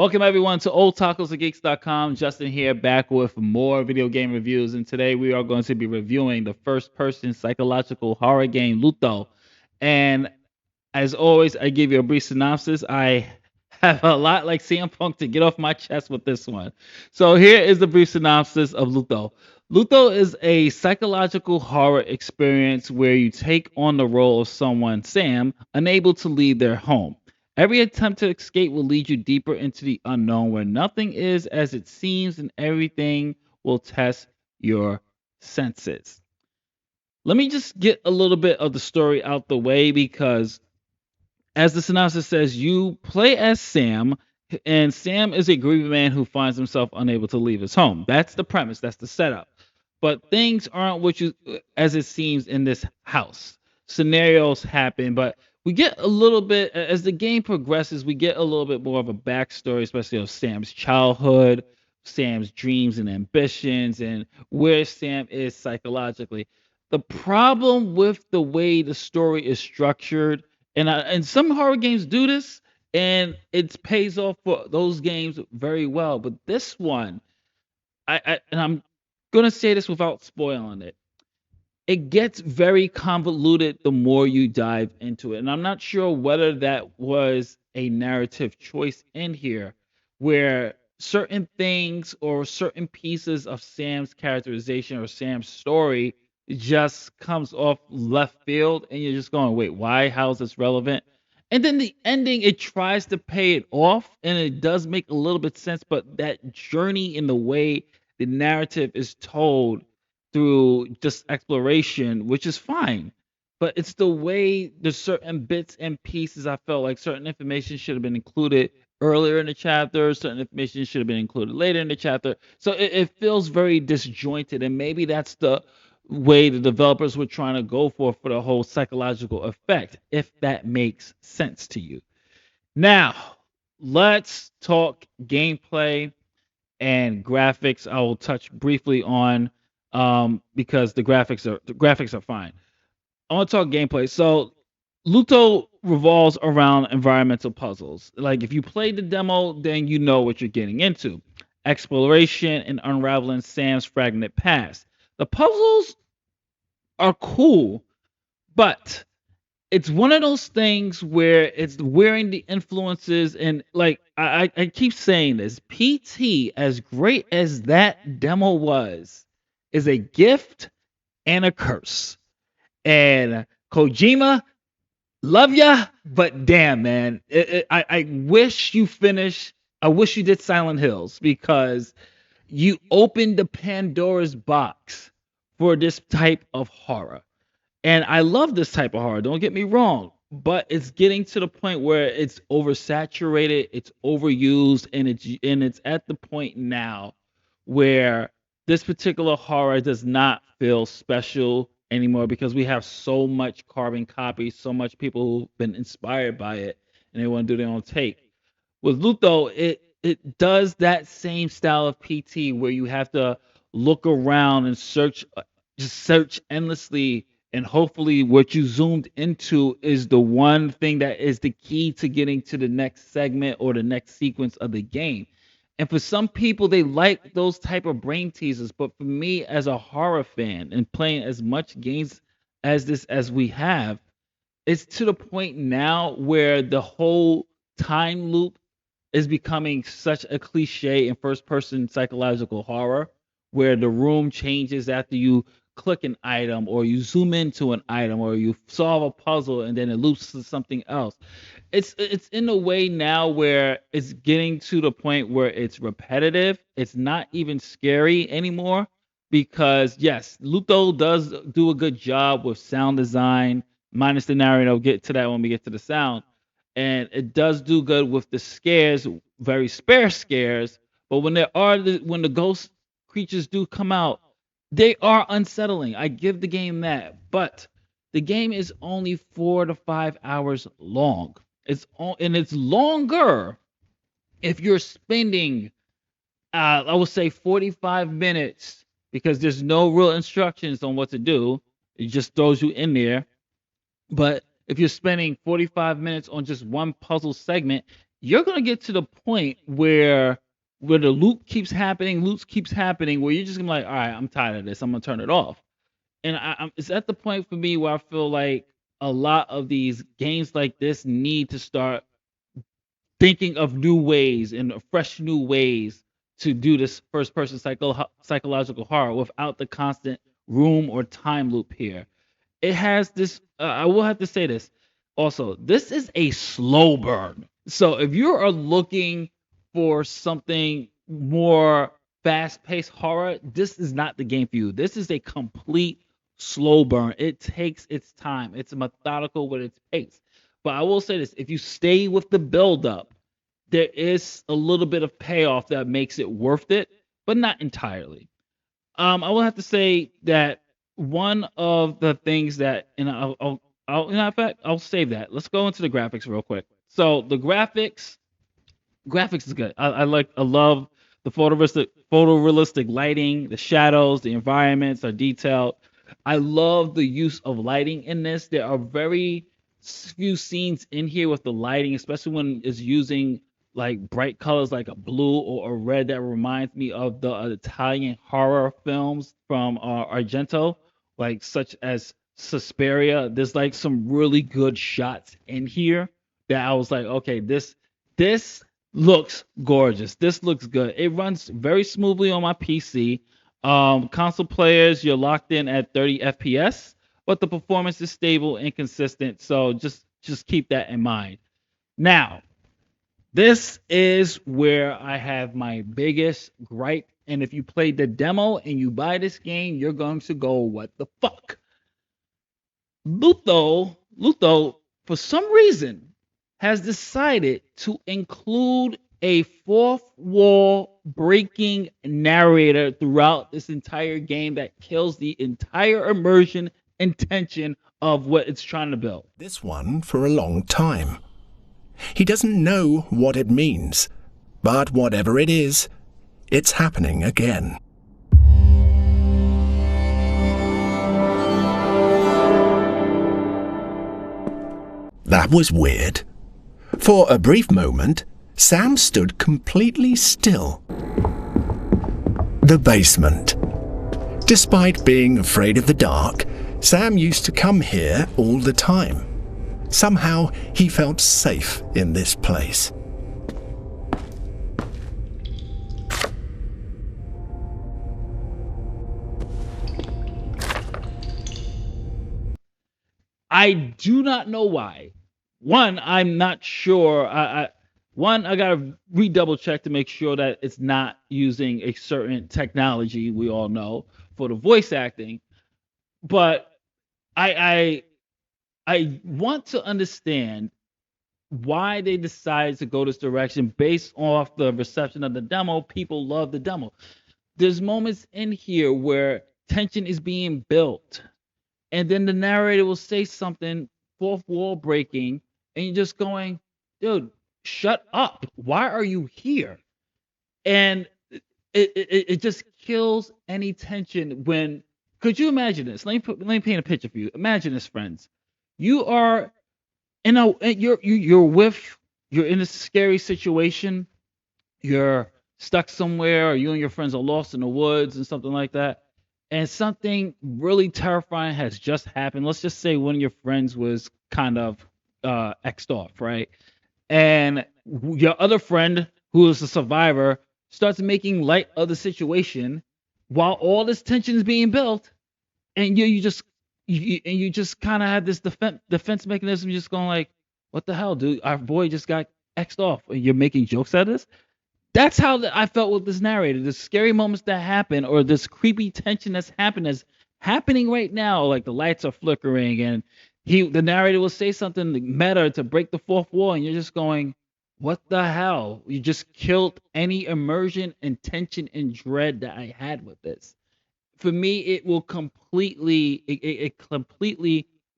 Welcome everyone to oldtacosandgeeks.com. Justin here, back with more video game reviews, and today we are going to be reviewing the first-person psychological horror game Luto. And as always, I give you a brief synopsis. I have a lot like CM Punk to get off my chest with this one. So here is the brief synopsis of Luto. Luto is a psychological horror experience where you take on the role of someone, Sam, unable to leave their home. Every attempt to escape will lead you deeper into the unknown where nothing is as it seems and everything will test your senses. Let me just get a little bit of the story out the way because as the synopsis says, you play as Sam, and Sam is a grieving man who finds himself unable to leave his home. That's the premise, that's the setup. But things aren't what you as it seems in this house. Scenarios happen, but we get a little bit as the game progresses, we get a little bit more of a backstory, especially of Sam's childhood, Sam's dreams and ambitions, and where Sam is psychologically. The problem with the way the story is structured, and some horror games do this, and it pays off for those games very well. But this one, and I'm gonna say this without spoiling it. It gets very convoluted the more you dive into it, and I'm not sure whether that was a narrative choice in here, where certain things or certain pieces of Sam's characterization or Sam's story just comes off left field, and you're just going, "Wait, why? How is this relevant?" And then the ending, it tries to pay it off, and it does make a little bit sense, but that journey in the way the narrative is told through just exploration, which is fine. But it's the way there's certain bits and pieces I felt like certain information should have been included earlier in the chapter, certain information should have been included later in the chapter. So it feels very disjointed, and maybe that's the way the developers were trying to go for the whole psychological effect, if that makes sense to you. Now, let's talk gameplay and graphics. I will touch briefly on because the graphics are fine. I want to talk gameplay. So Luto revolves around environmental puzzles. Like if you played the demo, then you know what you're getting into. Exploration and unraveling Sam's fragmented past. The puzzles are cool, but it's one of those things where it's wearing the influences and like I keep saying this. PT, as great as that demo was, is a gift and a curse. And Kojima, love ya, but damn man, I wish you finished. I wish you did Silent Hills because you opened the Pandora's box for this type of horror. And I love this type of horror, don't get me wrong, but it's getting to the point where it's oversaturated, it's overused, and it's at the point now where this particular horror does not feel special anymore because we have so much carbon copy, so much people who've been inspired by it and they want to do their own take. With Luto, it does that same style of PT where you have to look around and search, just search endlessly, and hopefully what you zoomed into is the one thing that is the key to getting to the next segment or the next sequence of the game. And for some people, they like those type of brain teasers, but for me, as a horror fan and playing as much games as this as we have, it's to the point now where the whole time loop is becoming such a cliche in first person psychological horror where the room changes after you click an item or you zoom into an item or you solve a puzzle and then it loops to something else. It's in a way now where it's getting to the point where it's repetitive. It's not even scary anymore because yes, Luto does do a good job with sound design, minus the narrator. I'll get to that when we get to the sound, and it does do good with the scares, very spare scares. But when the ghost creatures do come out, they are unsettling. I give the game that, but the game is only 4 to 5 hours long. And it's longer if you're spending, I would say, 45 minutes because there's no real instructions on what to do. It just throws you in there. But if you're spending 45 minutes on just one puzzle segment, you're gonna get to the point where the loop keeps happening, loops keeps happening, where you're just gonna be like, all right, I'm tired of this. I'm gonna turn it off. And it's at the point for me where I feel like a lot of these games like this need to start thinking of new ways and fresh new ways to do this first person psychological horror without the constant room or time loop here. It has this I will have to say this also, this is a slow burn. So if you are looking for something more fast-paced horror, this is not the game for you. This is a complete slow burn. It takes its time. It's methodical with its pace. But I will say this, if you stay with the build up, there is a little bit of payoff that makes it worth it, but not entirely. I will have to say that one of the things that, and in fact, I'll save that. Let's go into the graphics real quick. So the graphics is good. I love the photorealistic lighting, the shadows, the environments are detailed. I love the use of lighting in this. There are very few scenes in here with the lighting, especially when it's using like bright colors like a blue or a red that reminds me of the Italian horror films from Argento, like such as Suspiria. There's like some really good shots in here that I was like, okay, this looks gorgeous. This looks good. It runs very smoothly on my PC. Console players, you're locked in at 30 FPS, but the performance is stable and consistent. So just keep that in mind. Now, this is where I have my biggest gripe. And if you play the demo and you buy this game, you're going to go, what the fuck? Luto, for some reason, has decided to include a fourth wall breaking narrator throughout this entire game that kills the entire immersion and tension of what it's trying to build. This one for a long time. He doesn't know what it means, but whatever it is, it's happening again. That was weird. For a brief moment, Sam stood completely still. The basement. Despite being afraid of the dark, Sam used to come here all the time. Somehow he felt safe in this place. I do not know why. One, I'm not sure. I gotta redouble check to make sure that it's not using a certain technology we all know for the voice acting. But I I want to understand why they decided to go this direction based off the reception of the demo. People love the demo. There's moments in here where tension is being built, and then the narrator will say something, fourth wall breaking, and you're just going, dude, shut up. Why are you here? And it just kills any tension when. Could you imagine this? Let me paint a picture for you. Imagine this, friends. You are you're in a scary situation. You're stuck somewhere, or you and your friends are lost in the woods and something like that, and something really terrifying has just happened. Let's just say one of your friends was kind of xed off, right? And your other friend, who is a survivor, starts making light of the situation while all this tension is being built, and you just kind of have this defense mechanism, just going like, what the hell, dude? Our boy just got xed off, and you're making jokes out of this. That's how I felt with this narrator. The scary moments that happen, or this creepy tension that's happening right now. Like the lights are flickering, and the narrator will say something meta to break the fourth wall, and you're just going, "What the hell?" You just killed any immersion and tension and dread that I had with this. For me, it completely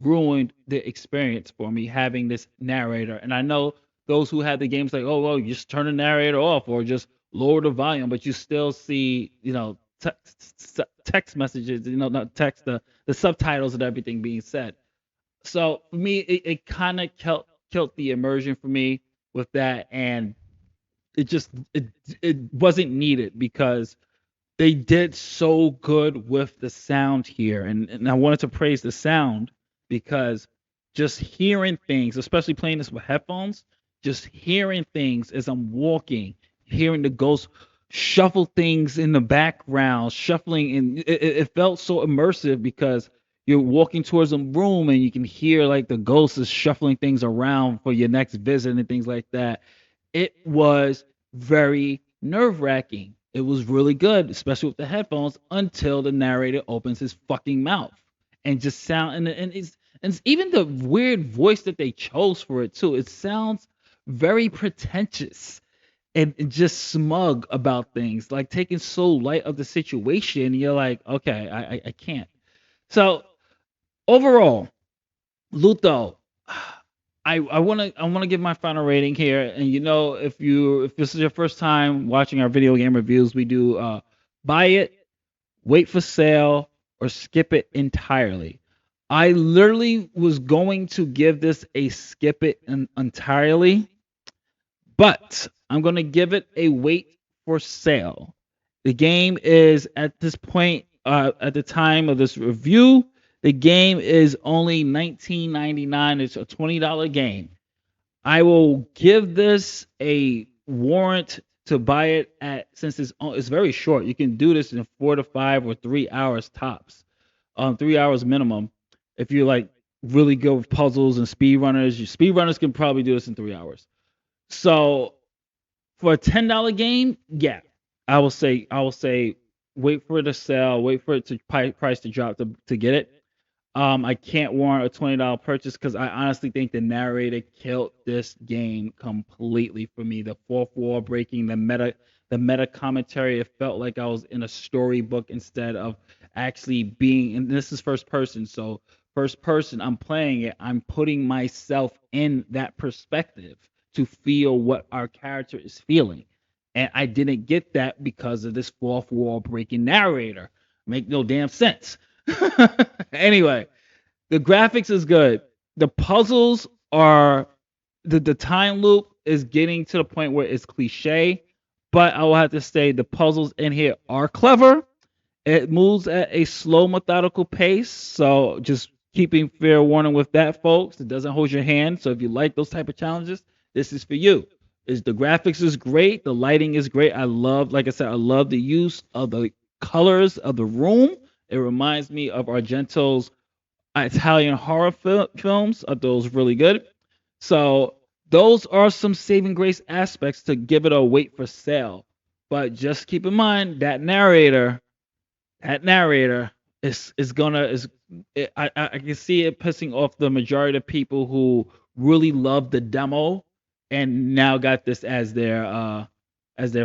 ruined the experience for me having this narrator. And I know those who had the games like, oh well, you just turn the narrator off or just lower the volume, but you still see, text messages, not text, the subtitles and everything being said. So for me, it kind of killed the immersion for me. with that, and it just it wasn't needed because they did so good with the sound here, and I wanted to praise the sound because just hearing things, especially playing this with headphones, just hearing things as I'm walking, hearing the ghost shuffle things in the background, shuffling, and it felt so immersive because you're walking towards a room and you can hear like the ghost is shuffling things around for your next visit and things like that. It was very nerve wracking. It was really good, especially with the headphones, until the narrator opens his fucking mouth and just sound and it's even the weird voice that they chose for it too. It sounds very pretentious and just smug about things, like taking so light of the situation. You're like, okay, I can't. So overall, Luto, I wanna give my final rating here. And if this is your first time watching our video game reviews, we do buy it, wait for sale, or skip it entirely. I literally was going to give this a skip it entirely, but I'm gonna give it a wait for sale. The game is at this point, at the time of this review, the game is only 19.99. It's a $20 game. I will give this a warrant to buy it at, since it's very short. You can do this in 4 to 5 or 3 hours tops, 3 hours minimum. If you're like really good with puzzles and speedrunners can probably do this in 3 hours. So for a $10 game, yeah, I will say wait for it to sell, wait for it to price to drop to get it. I can't warrant a $20 purchase because I honestly think the narrator killed this game completely for me. The fourth wall breaking, the meta commentary. It felt like I was in a storybook instead of actually being. And this is first person, so first person. I'm playing it. I'm putting myself in that perspective to feel what our character is feeling, and I didn't get that because of this fourth wall breaking narrator. Make no damn sense. Anyway, the graphics is good. The puzzles are the time loop is getting to the point where it's cliche, but I will have to say the puzzles in here are clever. It moves at a slow, methodical pace. So just keeping fair warning with that, folks. It doesn't hold your hand. So if you like those type of challenges, this is for you. Is the graphics is great, the lighting is great. Like I said, I love the use of the colors of the room. It reminds me of Argento's Italian horror films. Are those really good? So those are some saving grace aspects to give it a wait for sale. But just keep in mind that narrator is gonna is I can see it pissing off the majority of people who really love the demo and now got this as their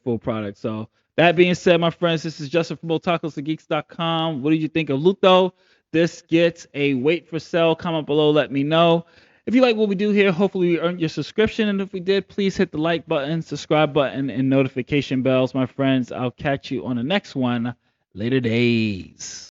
full product. So that being said, my friends, this is Justin from Geeks.com. What did you think of Luto? This gets a wait for sale. Comment below, let me know. If you like what we do here, hopefully we earned your subscription. And if we did, please hit the like button, subscribe button, and notification bells, my friends. I'll catch you on the next one. Later days.